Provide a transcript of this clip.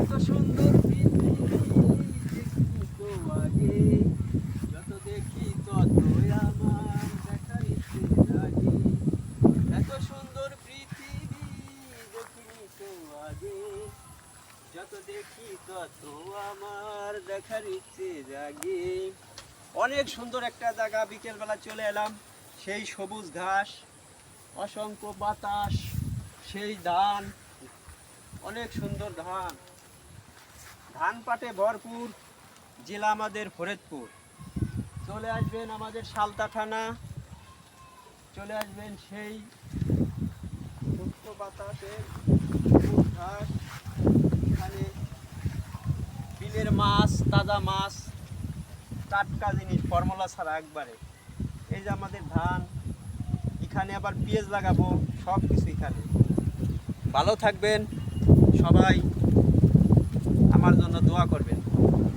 এত সুন্দর পৃথিবী দেখি তো আগে, যত দেখি ততই আমার দেখার ইচ্ছে জাগে। এত সুন্দর পৃথিবী দেখিনি তো আগে, যত দেখি তত আমার দেখার ইচ্ছে জাগে। অনেক সুন্দর একটা জায়গা, বিকেলবেলা চলে এলাম। সেই সবুজ ঘাস, অসংখ্য বাতাস, সেই ধান, অনেক সুন্দর ধান, ধান পাটে ভরপুর। জেলা আমাদের ফরিদপুর। চলে আসবেন আমাদের সালতা থানা, চলে আসবেন সেই মুক্ত বাতাসে, সবুজ ঘাস, এখানে বিলের মাছ, তাজা মাছ, টাটকা জিনিস, ফর্মুলা ছাড়া একবারে। এই যে আমাদের ধান, এখানে আবার পেঁয়াজ লাগাবো, সব কিছু এখানে। ভালো থাকবেন সবাই, আমার জন্য দোয়া করবেন।